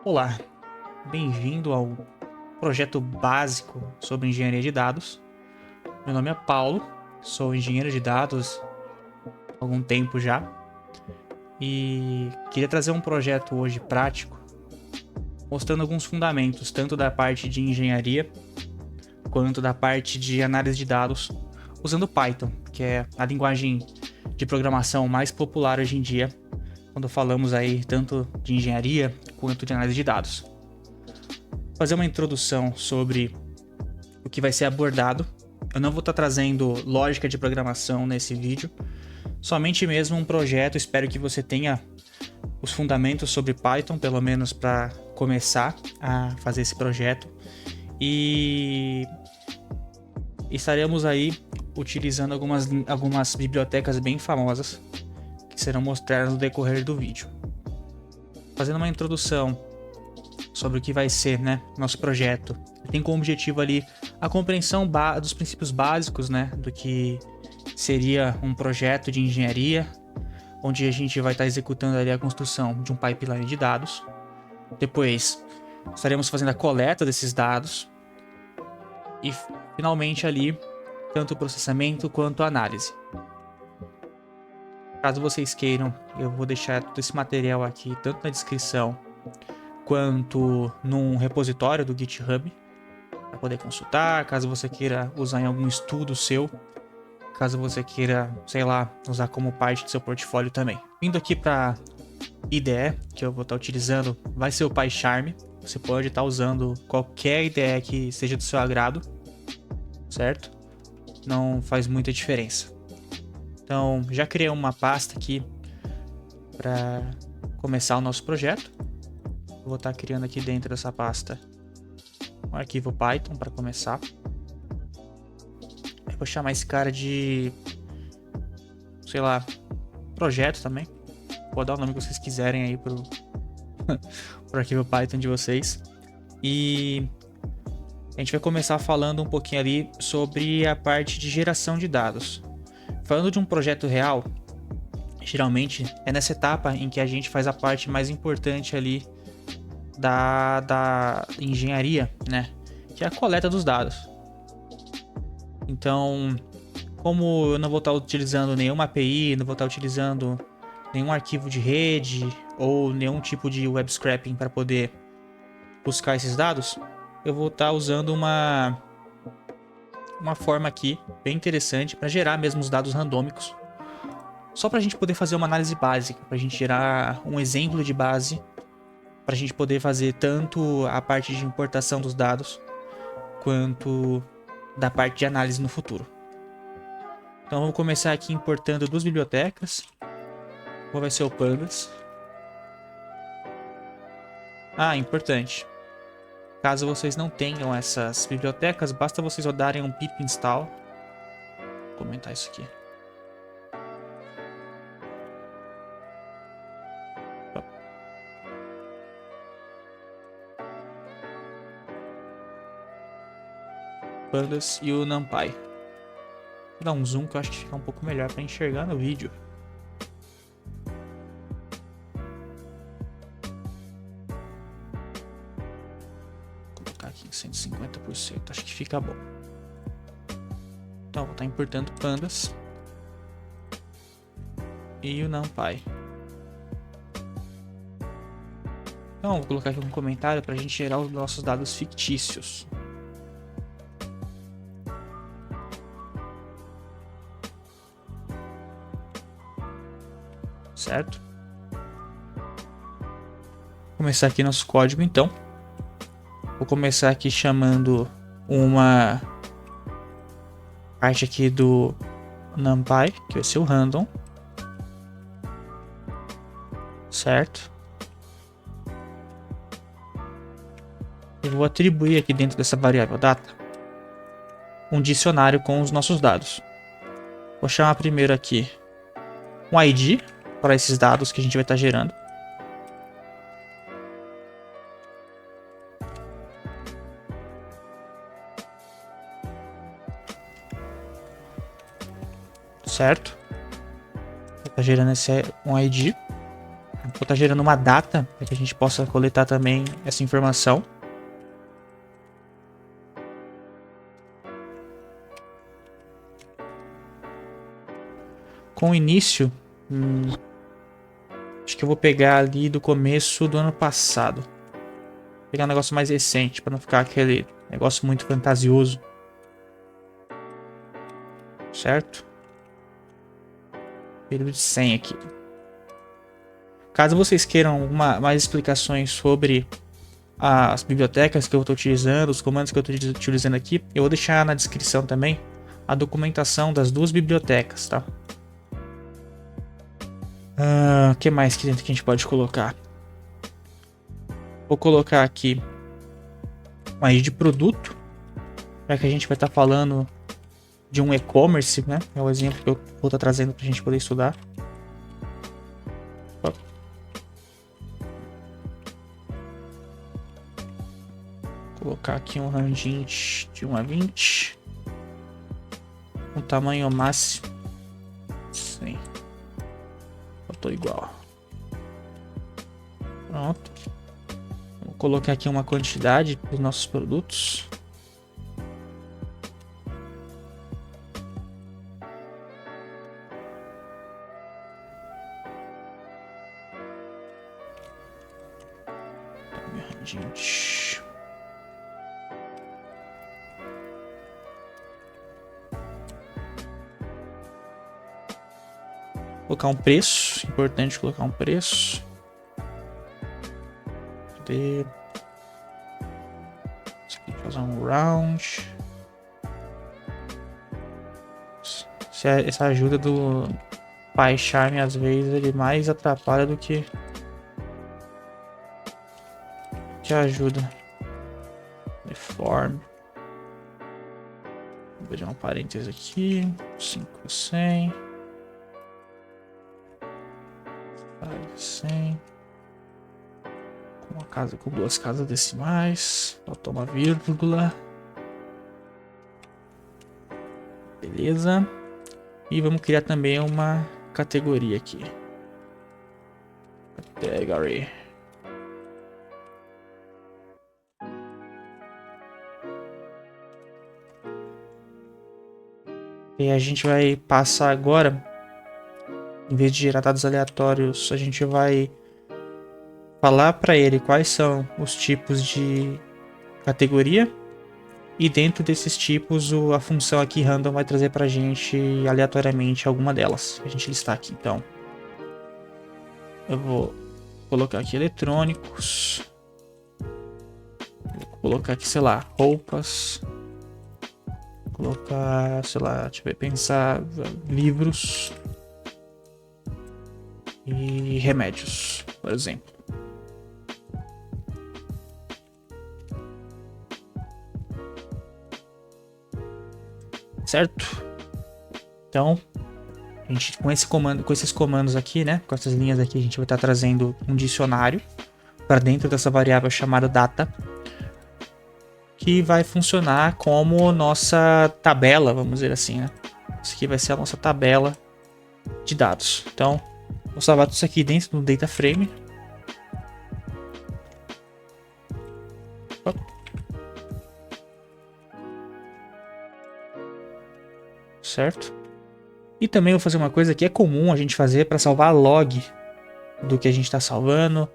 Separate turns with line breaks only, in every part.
Olá, bem-vindo ao projeto básico sobre engenharia de dados. Meu nome é Paulo, sou engenheiro de dados há algum tempo já e queria trazer um projeto hoje prático, mostrando alguns fundamentos, tanto da parte de engenharia quanto da parte de análise de dados, usando Python, que é a linguagem de programação mais popular hoje em dia, quando falamos aí tanto de engenharia quanto de análise de dados. Vou fazer uma introdução sobre o que vai ser abordado. Eu não vou estar trazendo lógica de programação nesse vídeo, somente mesmo um projeto. Espero que você tenha os fundamentos sobre Python, pelo menos para começar a fazer esse projeto. E estaremos aí utilizando algumas bibliotecas bem famosas que serão mostradas no decorrer do vídeo. Fazendo uma introdução sobre o que vai ser, nosso projeto. Tem como objetivo ali a compreensão dos princípios básicos, do que seria um projeto de engenharia, onde a gente vai estar executando ali a construção de um pipeline de dados. Depois, estaremos fazendo a coleta desses dados e, finalmente, ali, tanto o processamento quanto a análise. Caso vocês queiram, eu vou deixar todo esse material aqui, tanto na descrição quanto num repositório do GitHub, para poder consultar, caso você queira usar em algum estudo seu, caso você queira, sei lá, usar como parte do seu portfólio também. Vindo aqui para IDE, que eu vou estar utilizando, vai ser o PyCharm. Você pode estar usando qualquer IDE que seja do seu agrado, certo? Não faz muita diferença. Então, já criei uma pasta aqui para começar o nosso projeto. Vou estar criando aqui dentro dessa pasta um arquivo Python para começar. Eu vou chamar esse cara de, sei lá, projeto também. Vou dar o nome que vocês quiserem aí pro arquivo Python de vocês. E a gente vai começar falando um pouquinho ali sobre a parte de geração de dados. Falando de um projeto real, geralmente é nessa etapa em que a gente faz a parte mais importante ali da engenharia, que é a coleta dos dados. Então, como eu não vou estar utilizando nenhuma API, não vou estar utilizando nenhum arquivo de rede ou nenhum tipo de web scraping para poder buscar esses dados, eu vou estar usando uma forma aqui bem interessante para gerar mesmo os dados randômicos, só para a gente poder fazer uma análise básica, para a gente gerar um exemplo de base, para a gente poder fazer tanto a parte de importação dos dados quanto da parte de análise no futuro. Então vamos começar aqui importando duas bibliotecas. Qual vai ser o Pandas? Importante. Caso vocês não tenham essas bibliotecas, basta vocês rodarem um pip install. Vou comentar isso aqui. Pandas e o NumPy. Vou dar um zoom que eu acho que fica um pouco melhor para enxergar no vídeo. Vou colocar aqui em 150%, acho que fica bom. Então vou estar importando Pandas e o NumPy. Então vou colocar aqui um comentário para a gente gerar os nossos dados fictícios. Certo? Vou começar aqui nosso código então. Vou começar aqui chamando uma parte aqui do NumPy, que vai ser o random. Certo? Eu vou atribuir aqui dentro dessa variável data um dicionário com os nossos dados. Vou chamar primeiro aqui um ID para esses dados que a gente vai estar gerando. Certo? Vai estar gerando esse um ID. vou estar gerando uma data para que a gente possa coletar também essa informação. Com o início, acho que eu vou pegar ali do começo do ano passado. Vou pegar um negócio mais recente, para não ficar aquele negócio muito fantasioso. Certo? Período de 100 aqui. Caso vocês queiram mais explicações sobre as bibliotecas que eu estou utilizando, os comandos que eu estou utilizando aqui, eu vou deixar na descrição também a documentação das duas bibliotecas, tá? O que mais que dentro que a gente pode colocar? Vou colocar aqui uma ID de produto, já que a gente vai estar falando de um e-commerce, né? É o exemplo que eu vou estar trazendo para a gente poder estudar. Vou colocar aqui um rangente de 1 a 20. Um tamanho máximo. Sim. Botou igual. Pronto. Vou colocar aqui uma quantidade dos nossos produtos. Gente. Colocar um preço. Importante colocar um preço. Cadê? Isso aqui, fazer um round. Essa ajuda do Pai Charme, às vezes, ele mais atrapalha do que ajuda. Deform. Vou abrir um parênteses aqui. 5 a 100. 100. Com duas casas decimais. Faltou uma vírgula. Beleza. E vamos criar também uma categoria aqui. Category. E a gente vai passar agora, em vez de gerar dados aleatórios, a gente vai falar para ele quais são os tipos de categoria. E dentro desses tipos, a função aqui random vai trazer para a gente aleatoriamente alguma delas. A gente listar aqui, então. Eu vou colocar aqui eletrônicos. Vou colocar aqui, sei lá, roupas. Vou colocar, sei lá, deixa eu ver, pensar, livros. E remédios, por exemplo. Certo? Então, a gente com esses comandos aqui, né, com essas linhas aqui, a gente vai estar trazendo um dicionário para dentro dessa variável chamada data, que vai funcionar como nossa tabela, vamos dizer assim, né? Isso aqui vai ser a nossa tabela de dados. Então, vou salvar tudo isso aqui dentro do data frame. Certo? E também vou fazer uma coisa que é comum a gente fazer para salvar a log do que a gente está salvando.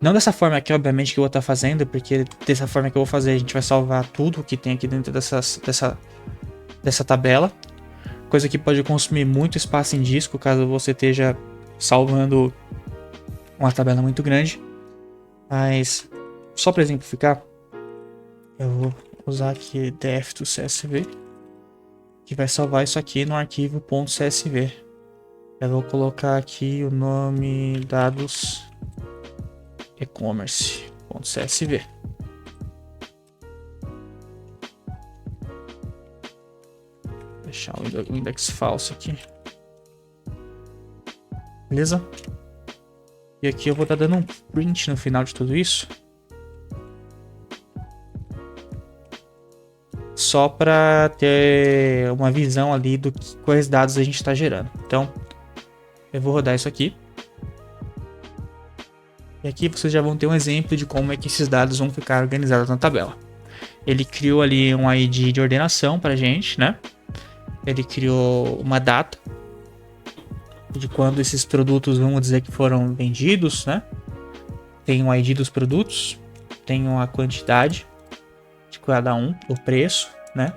Não dessa forma aqui, obviamente, que eu vou estar fazendo, porque dessa forma que eu vou fazer, a gente vai salvar tudo que tem aqui dentro dessa tabela. Coisa que pode consumir muito espaço em disco, caso você esteja salvando uma tabela muito grande. Mas, só para exemplificar, eu vou usar aqui def to csv, que vai salvar isso aqui no arquivo .csv. Eu vou colocar aqui o nome dados e-commerce.csv. Deixar o index falso aqui. Beleza? E aqui eu vou estar dando um print no final de tudo isso. Só para ter uma visão ali do quais dados a gente está gerando. Então, eu vou rodar isso aqui. E aqui vocês já vão ter um exemplo de como é que esses dados vão ficar organizados na tabela. Ele criou ali um ID de ordenação pra gente, né? Ele criou uma data de quando esses produtos, vamos dizer, que foram vendidos, né? Tem o ID dos produtos, tem a quantidade de cada um, o preço, né?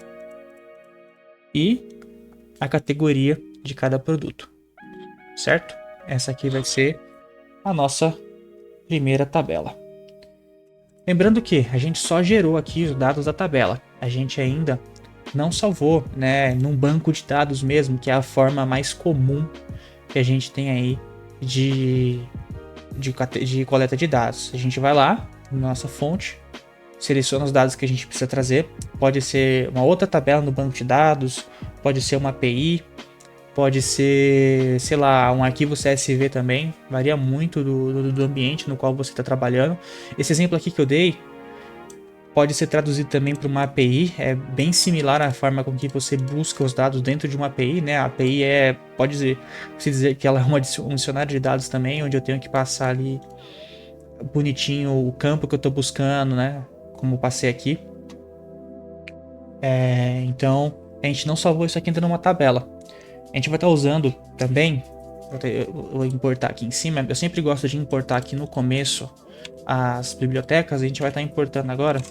E a categoria de cada produto, certo? Essa aqui vai ser a nossa primeira tabela. Lembrando que a gente só gerou aqui os dados da tabela. A gente ainda não salvou, né, num banco de dados mesmo, que é a forma mais comum que a gente tem aí de coleta de dados. A gente vai lá na nossa fonte, seleciona os dados que a gente precisa trazer. Pode ser uma outra tabela no banco de dados, pode ser uma API, pode ser, sei lá, um arquivo CSV também. Varia muito do ambiente no qual você está trabalhando. Esse exemplo aqui que eu dei pode ser traduzido também para uma API. É bem similar à forma com que você busca os dados dentro de uma API, né? A API pode se dizer que ela é um dicionário de dados também, onde eu tenho que passar ali bonitinho o campo que eu estou buscando, né? Como eu passei aqui. Então, a gente não salvou isso aqui dentro de uma tabela. A gente vai estar usando também, eu vou importar aqui em cima. Eu sempre gosto de importar aqui no começo as bibliotecas. A gente vai estar importando agora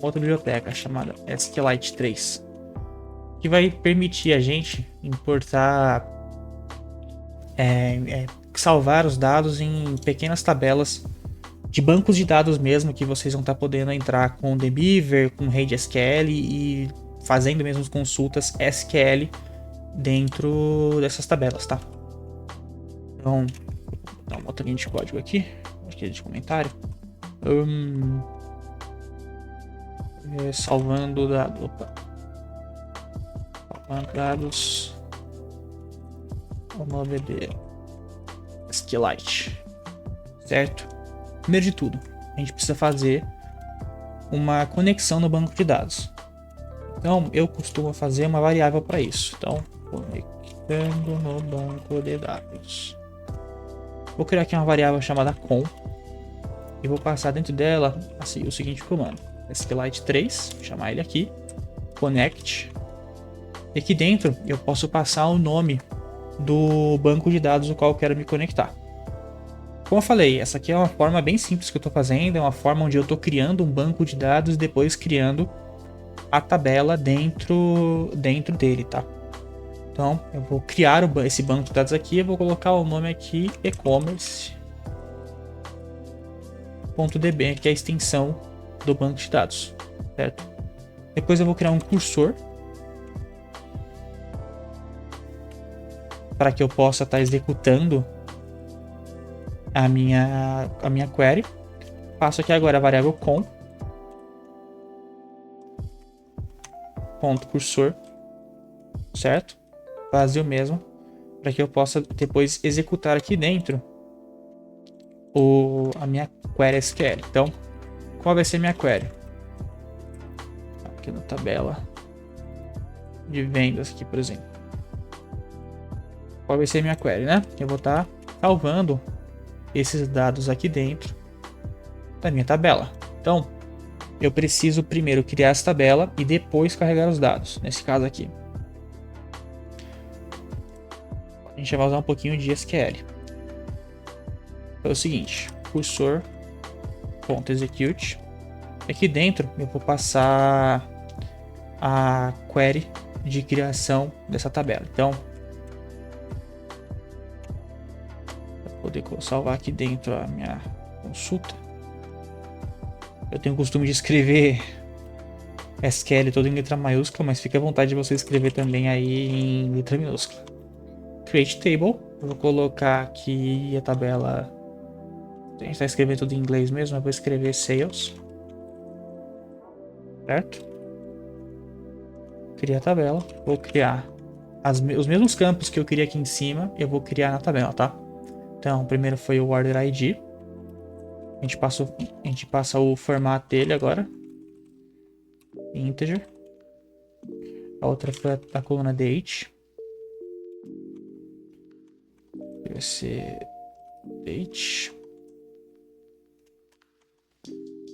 outra biblioteca chamada SQLite 3, que vai permitir a gente importar, salvar os dados em pequenas tabelas de bancos de dados mesmo, que vocês vão estar podendo entrar com dbeaver, com rede SQL e fazendo mesmo consultas SQL dentro dessas tabelas, tá? Então, vou dar uma outra linha de código aqui, aqui de comentário. Salvando dados. Opa. Salvando dados. O nome de SQLite. Certo? Primeiro de tudo, a gente precisa fazer uma conexão no banco de dados. Então, eu costumo fazer uma variável para isso. Então, conectando no banco de dados. Vou criar aqui uma variável chamada com e vou passar dentro dela assim, o seguinte comando: SQLite 3, vou chamar ele aqui, connect. E aqui dentro eu posso passar o nome do banco de dados no qual eu quero me conectar. Como eu falei, essa aqui é uma forma bem simples que eu estou fazendo, é uma forma onde eu estou criando um banco de dados e depois criando a tabela dentro dele, tá? Então, eu vou criar esse banco de dados aqui, eu vou colocar o nome aqui, e-commerce.db, que é a extensão do banco de dados, certo? Depois eu vou criar um cursor para que eu possa estar executando a minha query. Passo aqui agora a variável com ponto cursor, certo? Vazio mesmo, para que eu possa depois executar aqui dentro a minha query SQL. Então, qual vai ser minha query? Aqui na tabela de vendas aqui, por exemplo. Qual vai ser minha query, né? Eu vou estar salvando esses dados aqui dentro da minha tabela. Então, eu preciso primeiro criar essa tabela e depois carregar os dados. Nesse caso aqui, a gente vai usar um pouquinho de SQL. É o seguinte: cursor.execute. Aqui dentro eu vou passar a query de criação dessa tabela. Então, para poder salvar aqui dentro a minha consulta, eu tenho o costume de escrever SQL todo em letra maiúscula, mas fique à vontade de você escrever também aí em letra minúscula. Create table. Eu vou colocar aqui a tabela. A gente está escrevendo tudo em inglês mesmo, eu vou escrever sales, certo? Criar a tabela, vou criar os mesmos campos que eu queria aqui em cima, eu vou criar na tabela, tá? Então, primeiro foi o order ID, a gente passa o formato dele agora, integer. A outra foi a coluna date, vai ser date.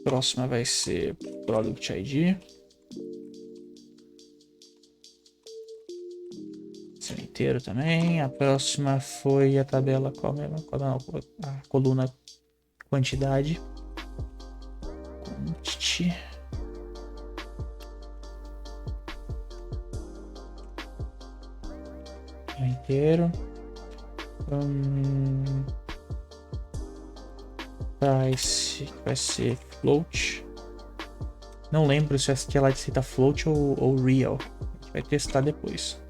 Próxima vai ser Product ID. Esse inteiro também. A próxima foi a tabela qual mesmo? A coluna quantidade. Quantity. Inteiro. Price vai ser float. Não lembro se a SQLite aceita float ou real. A gente vai testar depois.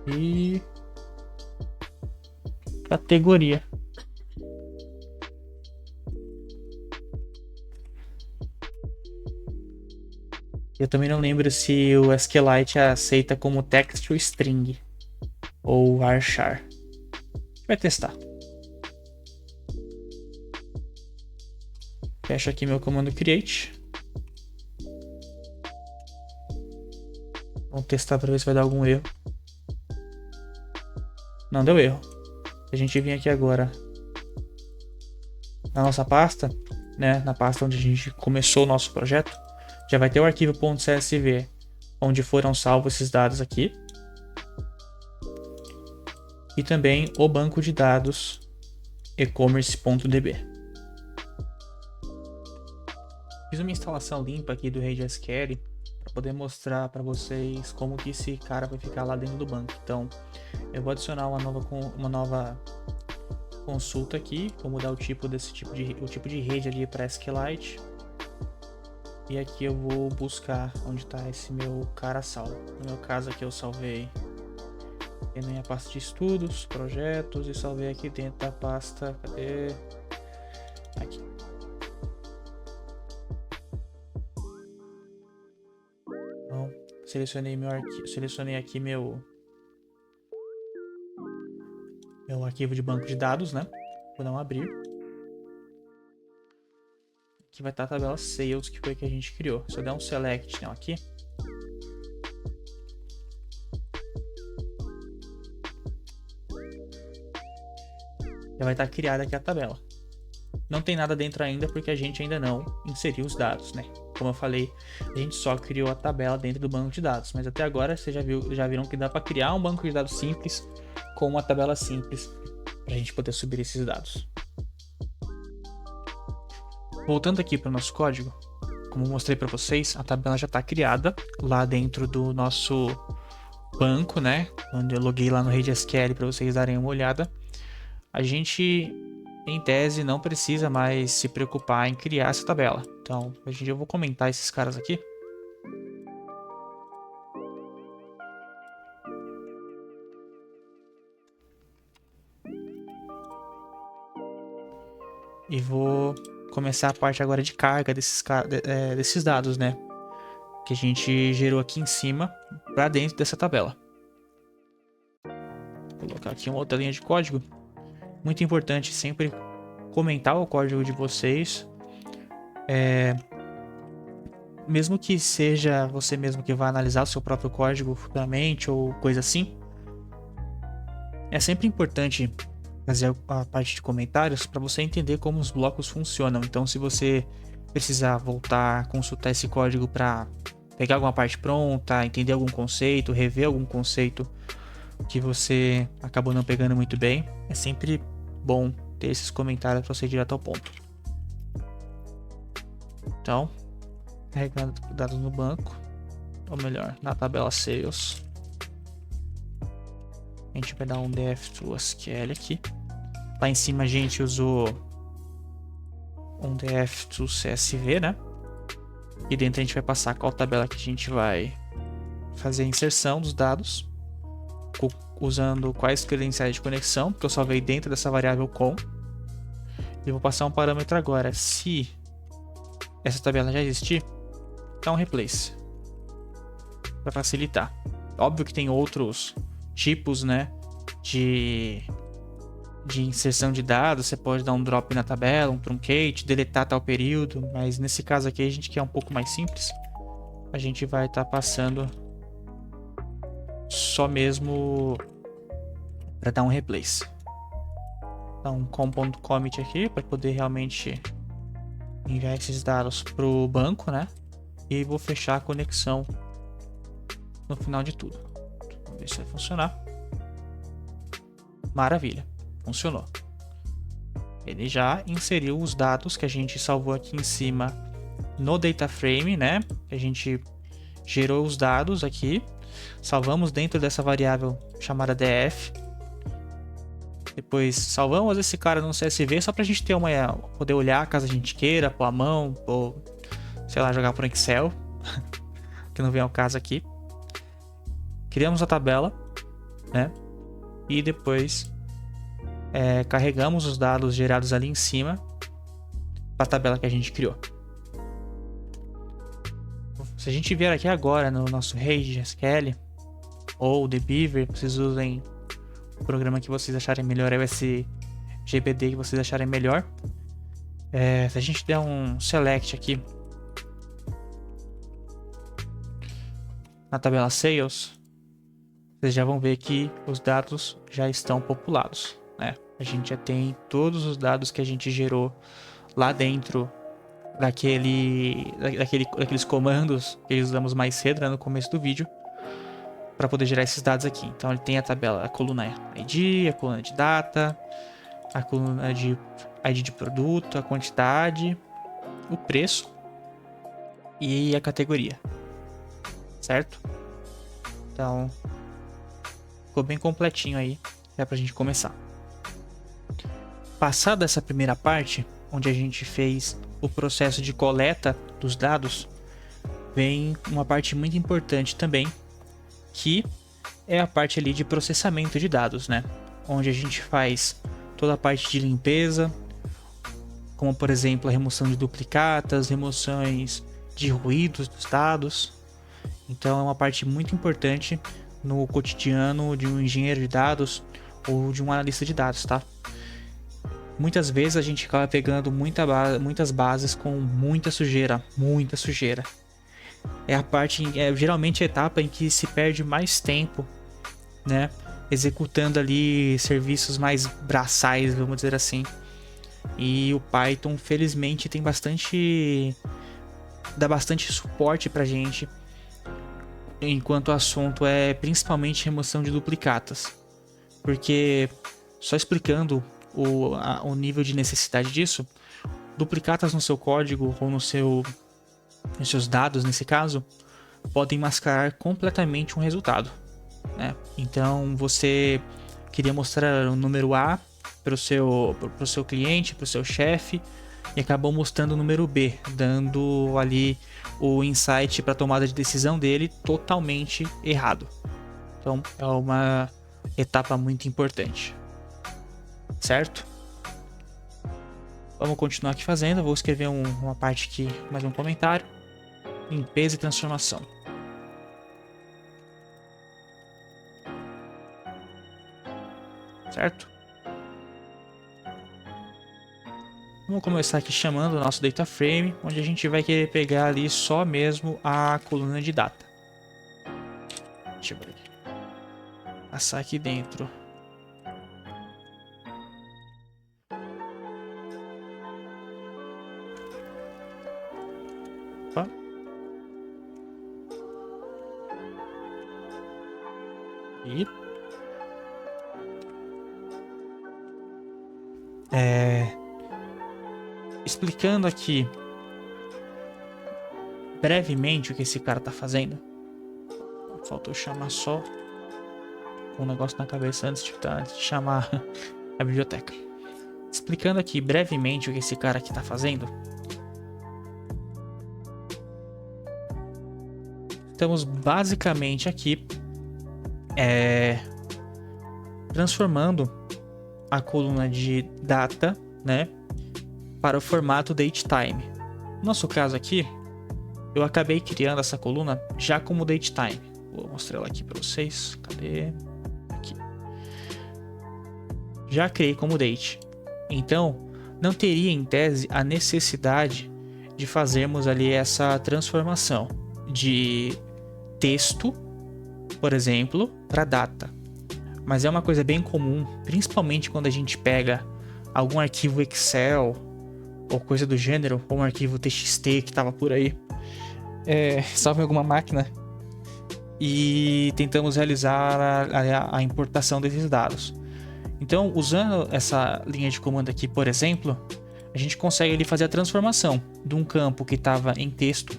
E categoria. Eu também não lembro se o SQLite aceita como text ou string ou varchar. A gente vai testar. Fecho aqui meu comando create. Vamos testar para ver se vai dar algum erro. Não deu erro. Se a gente vir aqui agora na nossa pasta, né, na pasta onde a gente começou o nosso projeto, já vai ter o arquivo .csv onde foram salvos esses dados aqui. E também o banco de dados e-commerce.db. Fiz uma instalação limpa aqui do RageSQL para poder mostrar para vocês como que esse cara vai ficar lá dentro do banco. Então, eu vou adicionar uma nova consulta aqui, vou mudar o tipo de rede ali para SQLite. E aqui eu vou buscar onde está esse meu cara salvo. No meu caso aqui eu salvei na minha pasta de estudos, projetos e salvei aqui dentro da pasta, cadê? Aqui. Então, selecionei meu arquivo, selecionei aqui meu arquivo de banco de dados, né? Vou dar um abrir. Aqui vai estar a tabela sales, que foi que a gente criou. Se eu der um select não, aqui, já vai estar criada aqui a tabela. Não tem nada dentro ainda porque a gente ainda não inseriu os dados, né? Como eu falei, a gente só criou a tabela dentro do banco de dados. Mas até agora vocês já viram que dá para criar um banco de dados simples com uma tabela simples para a gente poder subir esses dados. Voltando aqui para o nosso código, como eu mostrei para vocês, a tabela já está criada lá dentro do nosso banco, né? Onde eu loguei lá no RageSQL para vocês darem uma olhada. A gente, em tese, não precisa mais se preocupar em criar essa tabela. Então, hoje em dia eu vou comentar esses caras aqui. E vou começar a parte agora de carga desses dados, né? Que a gente gerou aqui em cima para dentro dessa tabela. Vou colocar aqui uma outra linha de código. Muito importante sempre comentar o código de vocês. Mesmo que seja você mesmo que vá analisar o seu próprio código futuramente ou coisa assim, é sempre importante fazer a parte de comentários para você entender como os blocos funcionam. Então, se você precisar voltar, consultar esse código para pegar alguma parte pronta, entender algum conceito, rever algum conceito que você acabou não pegando muito bem, é sempre bom ter esses comentários para você ir direto ao ponto. Então, carregando dados no banco, ou melhor, na tabela sales. A gente vai dar um def to SQL aqui. Lá em cima a gente usou um def to CSV, né? E dentro a gente vai passar qual tabela que a gente vai fazer a inserção dos dados, usando quais credenciais de conexão, porque eu salvei dentro dessa variável com. E vou passar um parâmetro agora. Se essa tabela já existir, dá um replace para facilitar. Óbvio que tem outros tipos, né, de inserção de dados. Você pode dar um drop na tabela, um truncate, deletar tal período, mas nesse caso aqui a gente quer um pouco mais simples. A gente vai estar passando só mesmo para dar um replace. Dá um com.commit aqui para poder realmente enviar esses dados para o banco, né? E vou fechar a conexão no final de tudo. Vamos ver se vai funcionar. Maravilha, funcionou. Ele já inseriu os dados que a gente salvou aqui em cima no data frame, né? A gente gerou os dados aqui, salvamos dentro dessa variável chamada df. Depois salvamos esse cara no CSV só pra gente ter poder olhar caso a gente queira, pôr a mão, ou sei lá, jogar por Excel, que não vem ao caso aqui. Criamos a tabela, né? E depois carregamos os dados gerados ali em cima para a tabela que a gente criou. Se a gente vier aqui agora no nosso Rage SQL ou The Beaver, vocês usem o programa que vocês acharem melhor, é o SGBD que vocês acharem melhor. Se a gente der um select aqui na tabela Sales, vocês já vão ver que os dados já estão populados, né? A gente já tem todos os dados que a gente gerou lá dentro daqueles comandos que usamos mais cedo, né, no começo do vídeo, para poder gerar esses dados aqui. Então ele tem a tabela, a coluna ID, a coluna de data, a coluna de ID de produto, a quantidade, o preço e a categoria, certo? Então ficou bem completinho aí, é pra gente começar. Passada essa primeira parte, onde a gente fez o processo de coleta dos dados, vem uma parte muito importante também, que é a parte ali de processamento de dados, né? Onde a gente faz toda a parte de limpeza, como por exemplo a remoção de duplicatas, remoções de ruídos dos dados. Então é uma parte muito importante no cotidiano de um engenheiro de dados ou de um analista de dados, tá? Muitas vezes a gente acaba pegando muitas bases com muita sujeira. É a parte, geralmente a etapa em que se perde mais tempo, né? Executando ali serviços mais braçais, vamos dizer assim. E o Python, felizmente, dá bastante suporte pra gente, enquanto o assunto é principalmente remoção de duplicatas. Porque, só explicando o nível de necessidade disso, duplicatas no seu código ou nos seus dados, nesse caso, podem mascarar completamente um resultado, né? Então você queria mostrar o número A para o seu cliente, para o seu chefe, e acabou mostrando o número B, dando ali o insight para a tomada de decisão dele totalmente errado. Então é uma etapa muito importante, certo? Vamos continuar aqui fazendo. Eu vou escrever uma parte aqui, mais um comentário. Limpeza e transformação. Certo? Vamos começar aqui chamando o nosso data frame, onde a gente vai querer pegar ali só mesmo a coluna de data. Deixa eu ver aqui. Passar aqui dentro. Opa. E explicando aqui brevemente o que esse cara tá fazendo. Faltou chamar só um negócio na cabeça antes de chamar a biblioteca. Explicando aqui brevemente o que esse cara aqui tá fazendo. Estamos basicamente aqui transformando a coluna de data, né, para o formato datetime. No nosso caso aqui, eu acabei criando essa coluna já como datetime. Vou mostrar ela aqui para vocês. Cadê? Aqui. Já criei como date. Então, não teria em tese a necessidade de fazermos ali essa transformação de texto, por exemplo, para data. Mas é uma coisa bem comum, principalmente quando a gente pega algum arquivo Excel ou coisa do gênero, ou um arquivo TXT que estava por aí, salvo em alguma máquina, e tentamos realizar a importação desses dados. Então, usando essa linha de comando aqui, por exemplo, a gente consegue ali fazer a transformação de um campo que estava em texto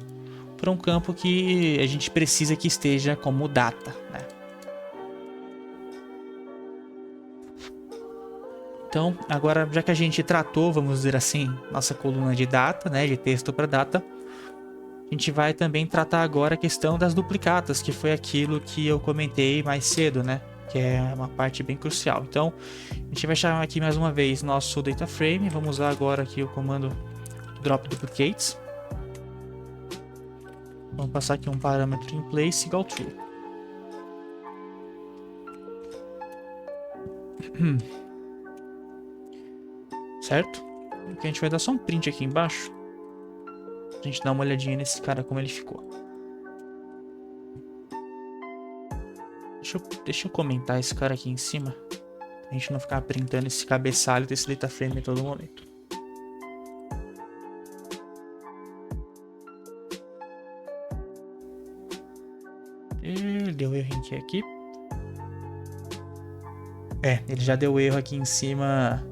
para um campo que a gente precisa que esteja como data, né? Então, agora, já que a gente tratou, vamos dizer assim, nossa coluna de data, né, de texto para data, a gente vai também tratar agora a questão das duplicatas, que foi aquilo que eu comentei mais cedo, né, que é uma parte bem crucial. Então, a gente vai chamar aqui mais uma vez nosso data frame, vamos usar agora aqui o comando drop duplicates. Vamos passar aqui um parâmetro in place igual true. Certo? Porque a gente vai dar só um print aqui embaixo. A gente dá uma olhadinha nesse cara, como ele ficou. Deixa eu comentar esse cara aqui em cima. Pra gente não ficar printando esse cabeçalho desse data frame a todo momento. Ele deu erro aqui. Ele já deu erro aqui em cima.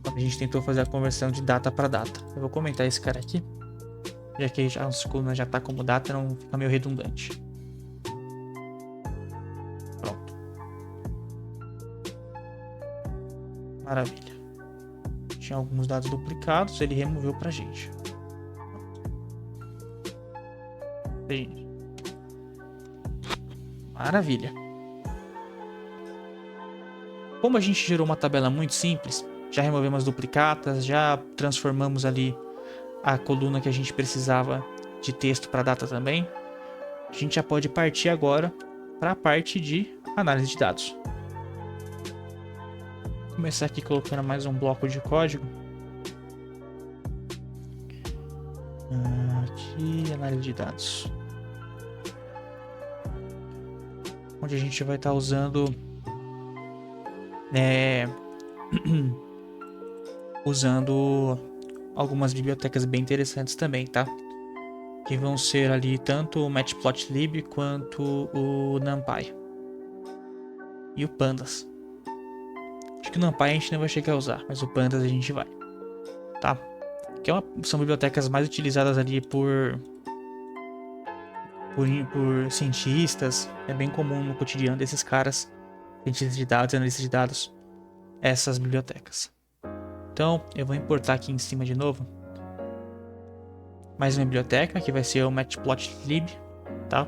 A gente tentou fazer a conversão de data para data. Eu vou comentar esse cara aqui, já que a nossa coluna já está como data, não fica meio redundante. Pronto. Maravilha. Tinha alguns dados duplicados, ele removeu pra gente. Maravilha. Como a gente gerou uma tabela muito simples, já removemos as duplicatas, já transformamos ali a coluna que a gente precisava de texto para data também. A gente já pode partir agora para a parte de análise de dados. Vou começar aqui colocando mais um bloco de código. Aqui, análise de dados. Onde a gente vai estar usando usando algumas bibliotecas bem interessantes também, tá? Que vão ser ali tanto o Matplotlib quanto o NumPy. E o Pandas. Acho que o NumPy a gente não vai chegar a usar, mas o Pandas a gente vai. Tá? Que são bibliotecas mais utilizadas ali por cientistas. É bem comum no cotidiano desses caras, cientistas de dados, analistas de dados, essas bibliotecas. Então, eu vou importar aqui em cima de novo mais uma biblioteca, que vai ser o Matplotlib, tá?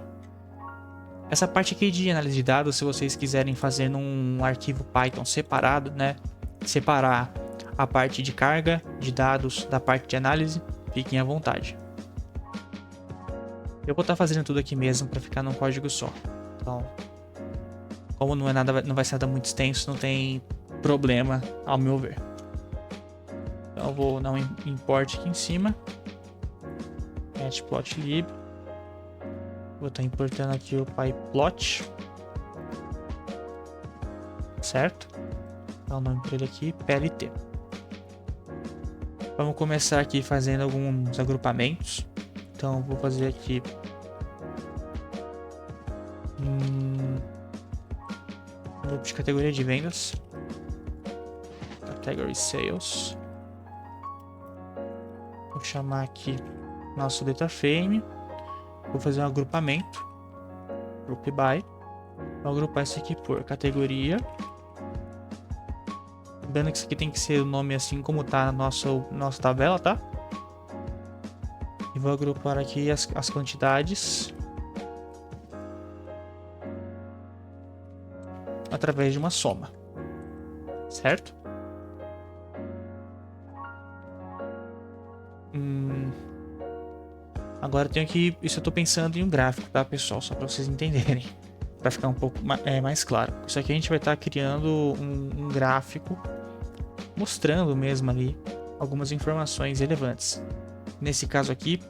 Essa parte aqui de análise de dados, se vocês quiserem fazer num arquivo Python separado, né? Separar a parte de carga de dados da parte de análise, fiquem à vontade. Eu vou estar fazendo tudo aqui mesmo para ficar num código só. Então, como não vai ser nada muito extenso, não tem problema, ao meu ver. Então eu vou dar um import aqui em cima. Matplotlib. Vou estar importando aqui o pyplot. Certo? Dá o nome para ele aqui, PLT. Vamos começar aqui fazendo alguns agrupamentos. Então vou fazer aqui grupo de categoria de vendas. Category Sales. Vou chamar aqui nosso data frame. Vou fazer um agrupamento. Group by. Vou agrupar isso aqui por categoria. Lembrando que isso aqui tem que ser o nome assim como tá na nossa tabela, tá? E vou agrupar aqui as quantidades através de uma soma. Certo? Agora eu tenho que... Isso eu tô pensando em um gráfico, tá, pessoal? Só para vocês entenderem. Para ficar um pouco mais claro. Isso aqui a gente vai estar criando um gráfico mostrando mesmo ali algumas informações relevantes. Nesse caso aqui,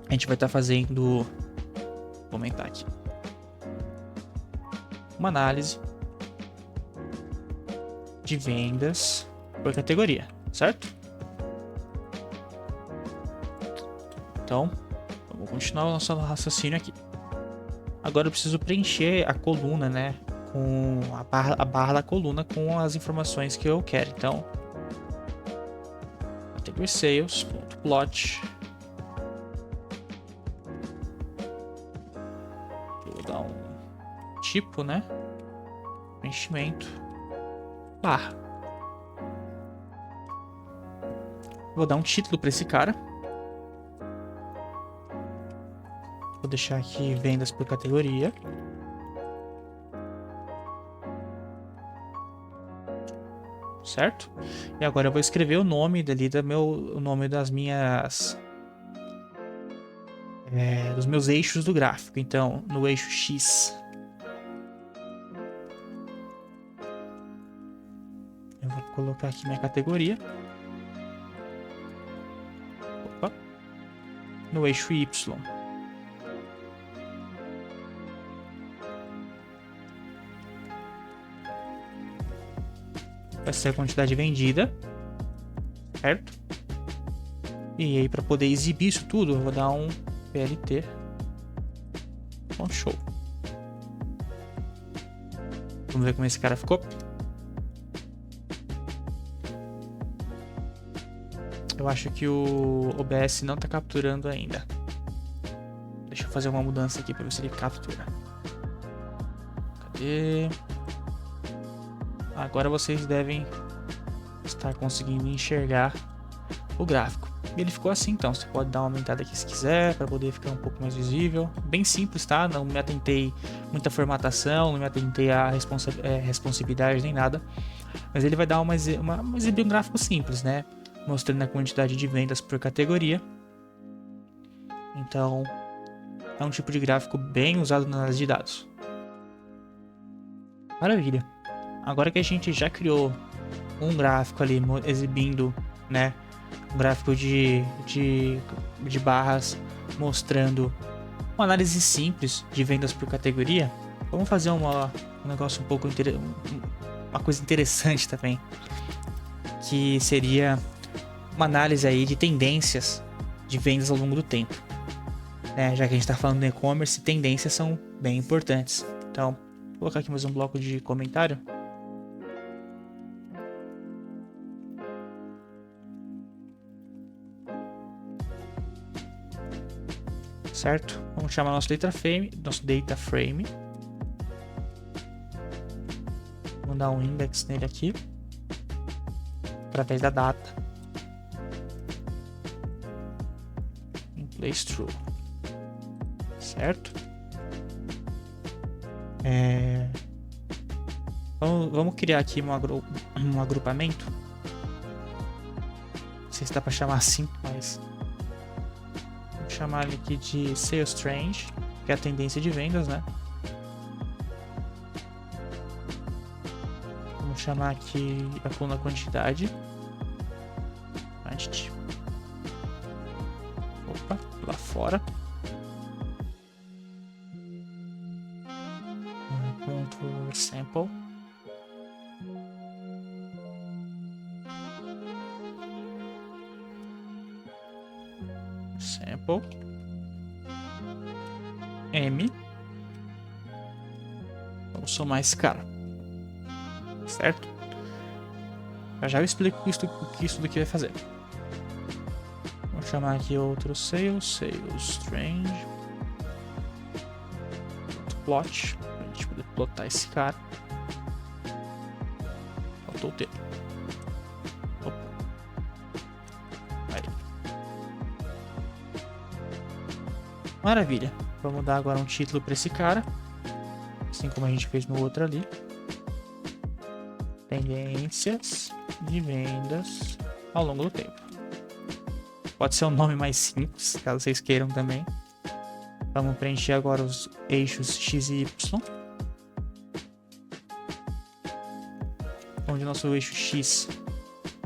a gente vai estar fazendo... Vou comentar aqui. Uma análise de vendas por categoria, certo? Então, vamos continuar o nosso raciocínio aqui. Agora eu preciso preencher a coluna, né? Com a barra da coluna com as informações que eu quero. Então, category sales.plot. Vou dar um tipo, né? Preenchimento. Barra. Vou dar um título para esse cara. Vou deixar aqui vendas por categoria. Certo? E agora eu vou escrever o nome dali o nome das minhas dos meus eixos do gráfico. Então, no eixo X, eu vou colocar aqui minha categoria. Opa. No eixo Y, vai ser a quantidade vendida, certo? E aí, para poder exibir isso tudo, eu vou dar um PLT. Bom, show. Vamos ver como esse cara ficou. Eu acho que o OBS não está capturando ainda. Deixa eu fazer uma mudança aqui para ver se ele captura. Cadê? Agora vocês devem estar conseguindo enxergar o gráfico. E ele ficou assim, então você pode dar uma aumentada aqui se quiser, para poder ficar um pouco mais visível. Bem simples, tá? Não me atentei muita formatação, não me atentei a responsividade nem nada. Mas ele vai dar exibir um gráfico simples, né? Mostrando a quantidade de vendas por categoria. Então, é um tipo de gráfico bem usado na análise de dados. Maravilha! Agora que a gente já criou um gráfico ali exibindo, né, um gráfico de barras mostrando uma análise simples de vendas por categoria, vamos fazer um negócio um pouco uma coisa interessante também, que seria uma análise aí de tendências de vendas ao longo do tempo, né? Já que a gente está falando de e-commerce, tendências são bem importantes. Então, vou colocar aqui mais um bloco de comentário. Certo? Vamos chamar nosso data frame. Vamos dar um index nele aqui, através da data. In place true. Certo? Vamos criar aqui um agrupamento. Não sei se dá para chamar assim, mas vou chamar ele aqui de Sales Trend, que é a tendência de vendas, né? Vamos chamar aqui a coluna quantidade. Quantity. Opa, lá fora. Ponto sample. Sample. M. Vamos somar esse cara. Certo? Já eu explico o que isso daqui vai fazer. Vou chamar aqui outro sales trend. Plot. Pra gente poder plotar esse cara. Faltou o T. Opa. Aí. Maravilha. Vamos dar agora um título para esse cara. Assim como a gente fez no outro ali. Tendências de vendas ao longo do tempo. Pode ser um nome mais simples, caso vocês queiram também. Vamos preencher agora os eixos X e Y. Onde o nosso eixo X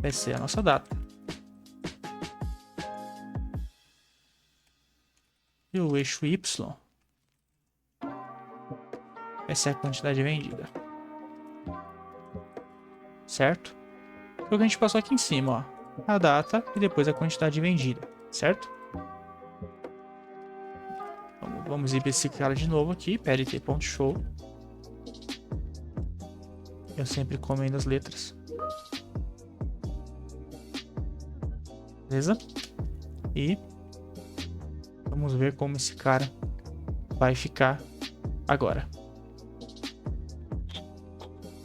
vai ser a nossa data. E o eixo Y vai ser a quantidade vendida. Certo? Foi o que a gente passou aqui em cima, ó. A data e depois a quantidade vendida, certo? Vamos ir para esse cara de novo aqui, plt.show. Eu sempre comendo as letras. Beleza? E vamos ver como esse cara vai ficar agora.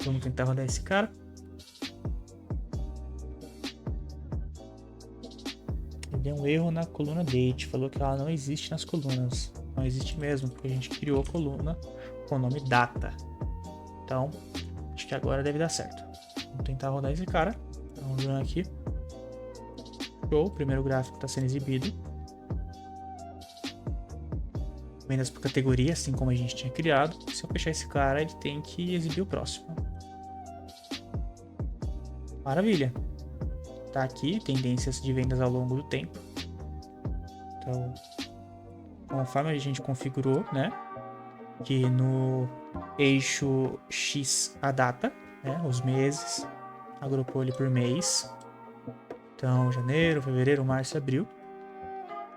Vamos tentar rodar esse cara. Ele deu um erro na coluna date. Falou que ela não existe nas colunas. Não existe mesmo, porque a gente criou a coluna com o nome data. Então, acho que agora deve dar certo. Vamos tentar rodar esse cara. Vamos ver aqui. Show, o primeiro gráfico está sendo exibido. Vendas por categoria, assim como a gente tinha criado. Se eu fechar esse cara, ele tem que exibir o próximo. Maravilha. Tá aqui, tendências de vendas ao longo do tempo. Então, conforme a gente configurou, né? Que no eixo X a data, né? Os meses. Agrupou ele por mês. Então, janeiro, fevereiro, março e abril.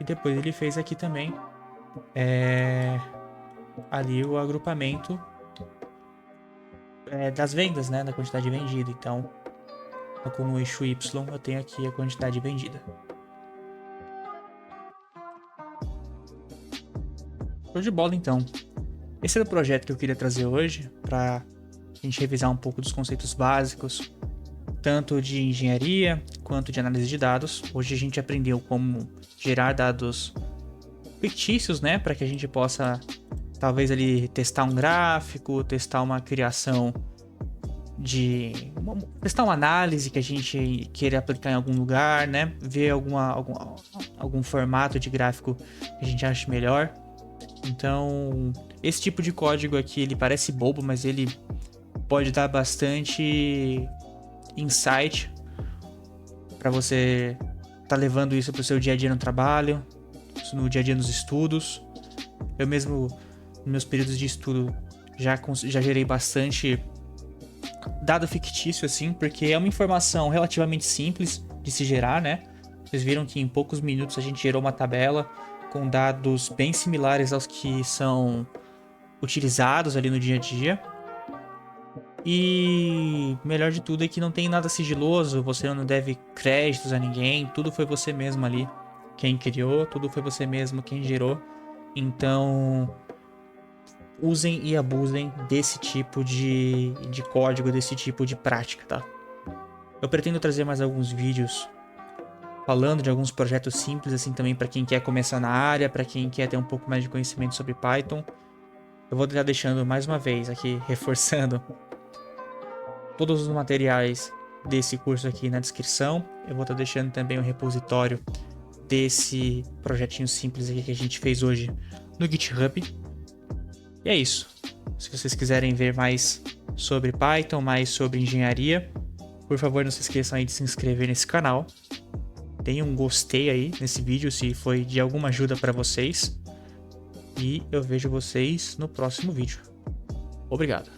E depois ele fez aqui também ali o agrupamento das vendas, né? Da quantidade vendida. Então, como eixo Y, eu tenho aqui a quantidade vendida. Show de bola, então. Esse era o projeto que eu queria trazer hoje, para a gente revisar um pouco dos conceitos básicos, tanto de engenharia quanto de análise de dados. Hoje a gente aprendeu como gerar dados fictícios, né, para que a gente possa talvez ali testar um gráfico, testar uma criação testar uma análise que a gente queira aplicar em algum lugar, né, ver algum formato de gráfico que a gente ache melhor. Então, esse tipo de código aqui, ele parece bobo, mas ele pode dar bastante insight para você tá levando isso para o seu dia a dia no trabalho, no dia a dia nos estudos. Eu mesmo, nos meus períodos de estudo, já gerei bastante dado fictício, assim, porque é uma informação relativamente simples de se gerar, né? Vocês viram que em poucos minutos a gente gerou uma tabela com dados bem similares aos que são utilizados ali no dia a dia. E melhor de tudo é que não tem nada sigiloso, você não deve créditos a ninguém, tudo foi você mesmo ali quem criou, tudo foi você mesmo quem gerou. Então, usem e abusem desse tipo de código, desse tipo de prática, tá? Eu pretendo trazer mais alguns vídeos falando de alguns projetos simples, assim, também para quem quer começar na área, para quem quer ter um pouco mais de conhecimento sobre Python. Eu vou estar deixando mais uma vez aqui, reforçando, todos os materiais desse curso aqui na descrição. Eu vou estar deixando também o repositório desse projetinho simples aqui que a gente fez hoje no GitHub. E é isso. Se vocês quiserem ver mais sobre Python, mais sobre engenharia, por favor não se esqueçam aí de se inscrever nesse canal. Deem um gostei aí nesse vídeo se foi de alguma ajuda para vocês. E eu vejo vocês no próximo vídeo. Obrigado.